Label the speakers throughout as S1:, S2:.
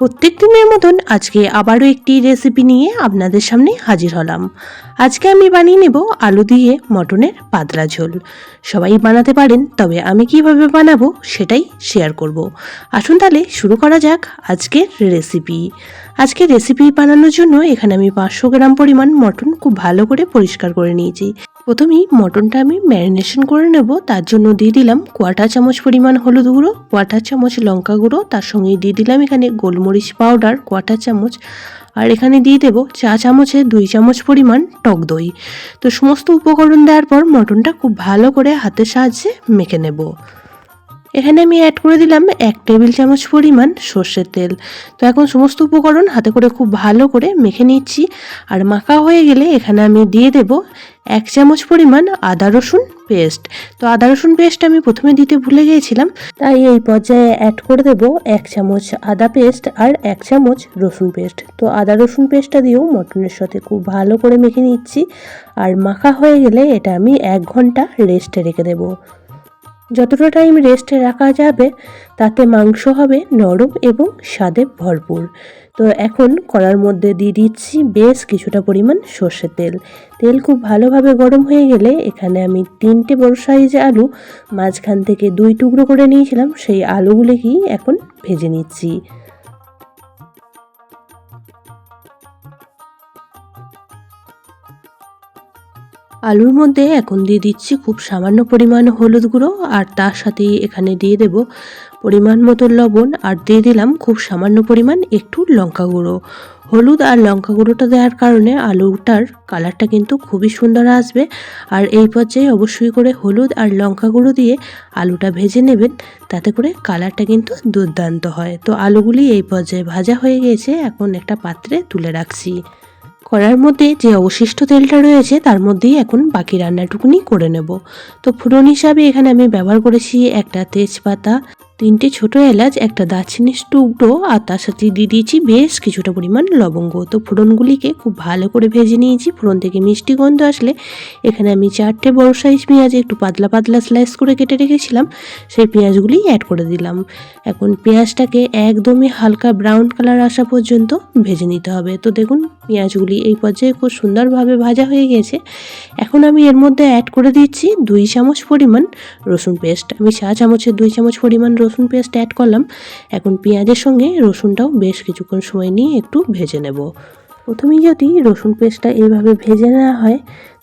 S1: প্রত্যেক দিনের মতন আজকে আবারও একটি রেসিপি নিয়ে আপনাদের সামনে হাজির হলাম। আজকে আমি বানিয়ে নেব আলু দিয়ে মটনের পাতলা ঝোল। সবাই বানাতে পারেন, তবে আমি কিভাবে বানাবো সেটাই শেয়ার করব। আসুন তাহলে শুরু করা যাক আজকের রেসিপি। আজকের রেসিপি বানানোর জন্য এখানে আমি 500 গ্রাম পরিমাণ মটন খুব ভালো করে পরিষ্কার করে নিয়েছি। প্রথমেই মটনটা আমি ম্যারিনেশন করে নেব। তার জন্য দিয়ে দিলাম 1/4 চামচ পরিমাণ হলুদ গুঁড়ো, 1/4 চামচ লঙ্কা গুঁড়ো, তার সঙ্গে দিয়ে দিলাম এখানে গোলমরিচ পাউডার 1/4 চামচ, আর এখানে দিয়ে দেবো 1 চামচে 2 চামচ পরিমাণ টক দই। তো সমস্ত উপকরণ দেওয়ার পর মটনটা খুব ভালো করে হাতের সাহায্যে মেখে নেব। এখানে আমি অ্যাড করে দিলাম 1 টেবিল চামচ পরিমাণ সর্ষের তেল। তো এখন সমস্ত উপকরণ হাতে করে খুব ভালো করে মেখে নিচ্ছি। আর মাখা হয়ে গেলে এখানে আমি দিয়ে দেব 1 চামচ পরিমাণ আদা রসুন পেস্ট। তো আদা রসুন পেস্ট আমি প্রথমে দিতে ভুলে গিয়েছিলাম, তাই এই পর্যায়ে অ্যাড করে দেব 1 চামচ আদা পেস্ট আর 1 চামচ রসুন পেস্ট। তো আদা রসুন পেস্টটা দিয়েও মটনের সাথে খুব ভালো করে মেখে নিচ্ছি। আর মাখা হয়ে গেলে এটা আমি 1 ঘন্টা রেস্টে রেখে দেবো। যতটা টাইম রেস্টে রাখা যাবে তাতে মাংস হবে নরম এবং স্বাদে ভরপুর। তো এখন কড়ার মধ্যে দিয়ে দিচ্ছি বেশ কিছুটা পরিমাণ সর্ষের তেল। তেল খুব ভালোভাবে গরম হয়ে গেলে এখানে আমি 3টে বড় সাইজে আলু মাঝখান থেকে 2 টুকরো করে নিয়েছিলাম, সেই আলুগুলোকেই এখন ভেজে নিচ্ছি। আলুর মধ্যে এখন দিয়ে দিচ্ছি খুব সামান্য পরিমাণ হলুদ গুঁড়ো, আর তার সাথেই এখানে দিয়ে দেব পরিমাণ মতো লবণ, আর দিয়ে দিলাম খুব সামান্য পরিমাণ একটু লঙ্কা গুঁড়ো। হলুদ আর লঙ্কা গুঁড়োটা দেওয়ার কারণে আলুটার কালারটা কিন্তু খুবই সুন্দর আসবে। আর এই পর্যায়ে অবশ্যই করে হলুদ আর লঙ্কা গুঁড়ো দিয়ে আলুটা ভেজে নেবেন, তাতে করে কালারটা কিন্তু দুর্দান্ত হয়। তো আলুগুলি এই পর্যায়ে ভাজা হয়ে গেছে, এখন একটা পাত্রে তুলে রাখছি। কড়ার মধ্যে যে অবশিষ্ট তেলটা রয়েছে তার মধ্যেই এখন বাকি রান্নাটুকুনি করে নেব। তো ফোড়ন হিসাবে এখানে আমি ব্যবহার করেছি একটা তেজপাতা, 3টে ছোট এলাচ, একটা দারচিনির টুকরো, আর তার সাথে দিয়ে দিয়েছি বেশ কিছুটা পরিমাণ লবঙ্গ। তো ফোড়নগুলিকে খুব ভালো করে ভেজে নিয়েছি। ফোড়ন থেকে মিষ্টি গন্ধ আসলে এখানে আমি 4টে বড় সাইজ পেঁয়াজ একটু পাতলা পাতলা স্লাইস করে কেটে রেখেছিলাম, সেই পেঁয়াজগুলি অ্যাড করে দিলাম। এখন পেঁয়াজটাকে একদমই হালকা ব্রাউন কালার আসা পর্যন্ত ভেজে নিতে হবে। তো দেখুন পেঁয়াজগুলি এই পর্যায়ে খুব সুন্দরভাবে ভাজা হয়ে গেছে। এখন আমি এর মধ্যে অ্যাড করে দিচ্ছি 2 চামচ পরিমাণ রসুন পেস্ট। আমি 4 চামচে 2 চামচ পরিমাণ রসুন পেস্ট অ্যাড করলাম। এখন পেঁয়াজের সঙ্গে রসুনটাও বেশ কিছুক্ষণ সময় নিয়ে একটু ভেজে নেব। প্রথমেই যদি রসুন পেস্টটা এইভাবে ভেজে নেওয়া হয়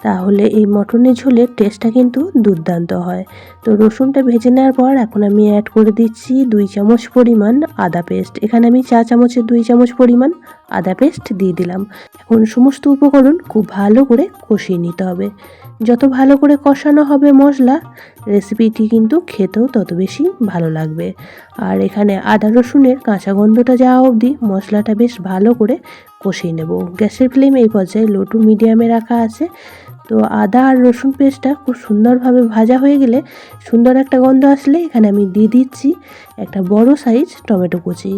S1: তাহলে এই মটনের ঝোলের টেস্টটা কিন্তু দুর্দান্ত হয়। তো রসুনটা ভেজে নেওয়ার পর এখন আমি অ্যাড করে দিচ্ছি 2 চামচ পরিমাণ আদা পেস্ট। এখানে আমি 4 চামচের 2 চামচ পরিমাণ আদা পেস্ট দিয়ে দিলাম। এখন সমস্ত উপকরণ খুব ভালো করে কষিয়ে নিতে হবে। যত ভালো করে কষানো হবে মশলা, রেসিপিটি কিন্তু খেতেও তত বেশি ভালো লাগবে। আর এখানে আদা রসুনের কাঁচা গন্ধটা যাওয়া অবধি মশলাটা বেশ ভালো করে কষিয়ে নেব। গ্যাসের ফ্লেম এই পর্যায়ে লো টু মিডিয়ামে রাখা আছে। তো আদা আর রসুন পেস্টটা খুব সুন্দরভাবে ভাজা হয়ে গেলে, সুন্দর একটা গন্ধ আসলে এখানে আমি দিয়ে দিচ্ছি একটা বড় সাইজ টমেটো কুচি।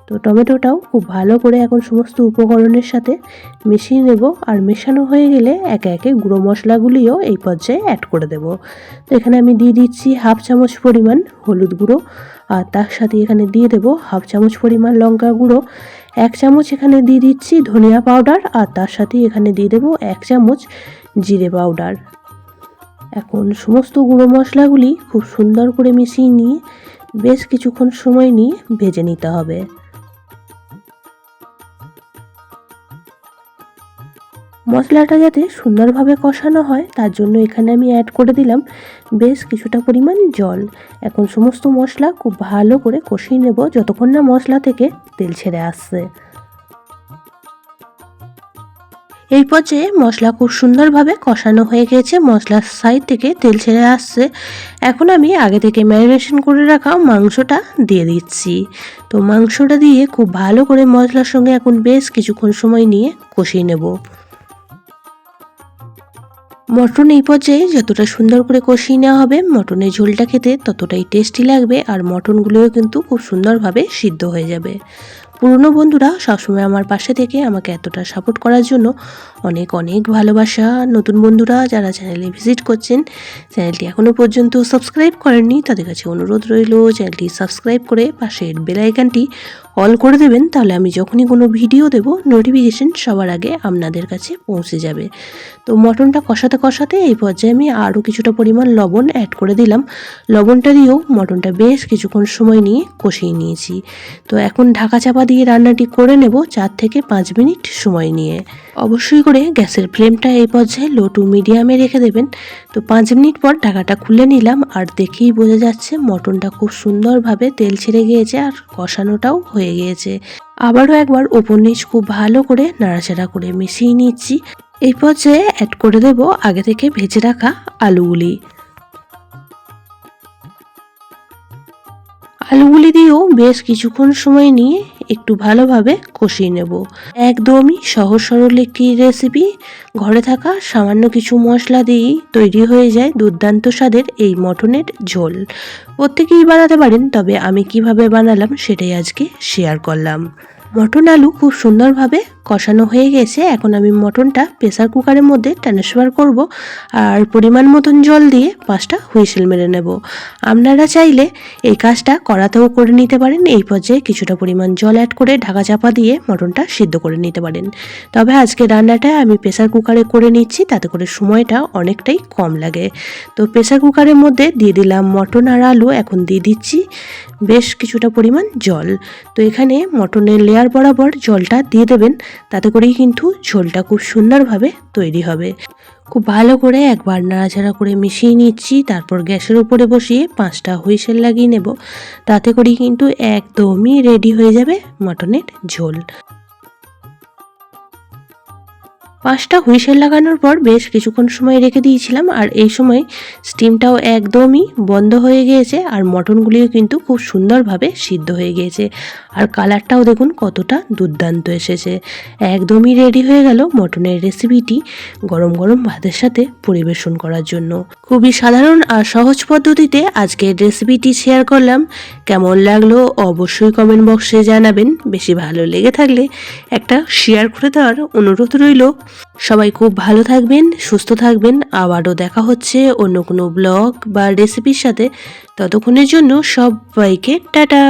S1: তো টমেটোটাও খুব ভালো করে এখন সমস্ত উপকরণের সাথে মিশিয়ে নেব। আর মেশানো হয়ে গেলে একে একে গুঁড়ো মশলাগুলিও এই পর্যায়ে অ্যাড করে দেব। তো এখানে আমি দিয়ে দিচ্ছি 1/2 চামচ পরিমাণ হলুদ গুঁড়ো, আর তার সাথে এখানে দিয়ে দেব 1/2 চামচ পরিমাণ লঙ্কা গুঁড়ো, 1 চামচ এখানে দিয়ে দিচ্ছি ধনিয়া পাউডার, আর তার সাথে এখানে দিয়ে দেব 1 চামচ জিরে পাউডার। এখন সমস্ত গুঁড়ো মশলাগুলি খুব সুন্দর করে মিশিয়ে নিয়ে বেশ কিছুক্ষণ সময় নিয়ে ভেজে নিতে হবে। মশলাটা যাতে সুন্দরভাবে কষানো হয় তার জন্য এখানে আমি অ্যাড করে দিলাম বেশ কিছুটা পরিমাণ জল। এখন সমস্ত মশলা খুব ভালো করে কষিয়ে নেব যতক্ষণ না মশলা থেকে তেল ছেড়ে আসছে। এই পর্যায়ে মশলা খুব সুন্দরভাবে কষানো হয়ে গেছে, মশলার সাইড থেকে তেল ছেড়ে আসছে। এখন আমি আগে থেকে ম্যারিনেশন করে রাখা মাংসটা দিয়ে দিচ্ছি। তো মাংসটা দিয়ে খুব ভালো করে মশলার সঙ্গে এখন বেশ কিছুক্ষণ সময় নিয়ে কষিয়ে নেব। মটন এই পর্যায়ে যতটা সুন্দর করে কষিয়ে নেওয়া হবে মটনের ঝোলটা খেতে ততটাই টেস্টি লাগবে, আর মটনগুলোও কিন্তু খুব সুন্দরভাবে সিদ্ধ হয়ে যাবে। পুরনো বন্ধুরা সবসময় আমার পাশে থেকে আমাকে এতটা সাপোর্ট করার জন্য অনেক অনেক ভালোবাসা। নতুন বন্ধুরা যারা চ্যানেলে ভিজিট করছেন, চ্যানেলটি এখনও পর্যন্ত সাবস্ক্রাইব করেননি তাদের কাছে অনুরোধ রইল চ্যানেলটি সাবস্ক্রাইব করে পাশের বেল আইকনটি অল করে দেবেন, তাহলে আমি যখনই কোনো ভিডিও দেব নোটিফিকেশন সবার আগে আপনাদের কাছে পৌঁছে যাবে। তো মটনটা কষাতে কষাতে এই পর্যায়ে আমি আরও কিছুটা পরিমাণ লবণ অ্যাড করে দিলাম। লবণটা দিয়েও মটনটা বেশ কিছুক্ষণ সময় নিয়ে কষিয়ে নিয়েছি। তো এখন ঢাকা চাপা দিয়ে রান্নাটি করে নেব 4 থেকে 5 মিনিট সময় নিয়ে। অবশ্যই করে গ্যাসের ফ্লেমটা এই পর্যায়ে লো টু মিডিয়ামে রেখে দেবেন। তো 5 মিনিট পর ঢাকাটা খুলে নিলাম, আর দেখেই বোঝা যাচ্ছে মটনটা খুব সুন্দরভাবে তেল ছেড়ে গিয়েছে আর কষানোটাও হয়ে গিয়েছে। আবারও একবার ওপর নিচ খুব ভালো করে নাড়াচাড়া করে মিশিয়ে নিচ্ছি। এই পর্যায়ে অ্যাড করে দেব আগে থেকে ভেজে রাখা আলুগুলি। আলুগুলি দিয়েও বেশ কিছুক্ষণ সময় নিয়ে একটু ভালোভাবে কষিয়ে নেব। একদমই সহজ সরল একটি রেসিপি, ঘরে থাকা সামান্য কিছু মশলা দিয়েই তৈরি হয়ে যায় দুর্দান্ত স্বাদের এই মটনের ঝোল। প্রত্যেকেই বানাতে পারেন, তবে আমি কিভাবে বানালাম সেটাই আজকে শেয়ার করলাম। মটন আলু খুব সুন্দরভাবে কষানো হয়ে গেছে। এখন আমি মটনটা প্রেসার কুকারের মধ্যে ট্রান্সফার করব আর পরিমাণ মতন জল দিয়ে 5টা হুইসেল মেরে নেব। আপনারা চাইলে এই কাজটা কড়াতেও করে নিতে পারেন। এই পর্যায়ে কিছুটা পরিমাণ জল অ্যাড করে ঢাকা চাপা দিয়ে মটনটা সিদ্ধ করে নিতে পারেন। তবে আজকে রান্নাটা আমি প্রেসার কুকারে করে নিচ্ছি, তাতে করে সময়টা অনেকটাই কম লাগে। তো প্রেসার কুকারের মধ্যে দিয়ে দিলাম মটন আর আলু। এখন দিয়ে দিচ্ছি বেশ কিছুটা পরিমাণ জল। তো এখানে মটনের লেয়ার বরাবর জলটা দিয়ে দেবেন, তাতে করেই কিন্তু ঝোলটা খুব সুন্দরভাবে তৈরি হবে। খুব ভালো করে একবার নাড়াচাড়া করে মিশিয়ে নিচ্ছি, তারপর গ্যাসের উপরে বসিয়ে 5টা হুইসেল লাগিয়ে নেব। তাতে করেই কিন্তু একদমই রেডি হয়ে যাবে মটনের ঝোল। 5টা হুইসেল লাগানোর পর বেশ কিছুক্ষণ সময় রেখে দিয়েছিলাম, আর এই সময় স্টিমটাও একদমই বন্ধ হয়ে গিয়েছে আর মটনগুলিও কিন্তু খুব সুন্দরভাবে সিদ্ধ হয়ে গিয়েছে। আর কালারটাও দেখুন কতটা দুর্দান্ত এসেছে। একদমই রেডি হয়ে গেল মটনের রেসিপিটি গরম গরম ভাতের সাথে পরিবেশন করার জন্য। খুবই সাধারণ আর সহজ পদ্ধতিতে আজকের রেসিপিটি শেয়ার করলাম। কেমন লাগলো অবশ্যই কমেন্ট বক্সে জানাবেন। বেশি ভালো লেগে থাকলে একটা শেয়ার করে দেওয়ার অনুরোধ রইল। সবাই খুব ভালো থাকবেন, সুস্থ থাকবেন। আবারও দেখা হচ্ছে অন্য কোনো ব্লগ বা রেসিপির সাথে। ততক্ষণের জন্য সবাইকে টাটা।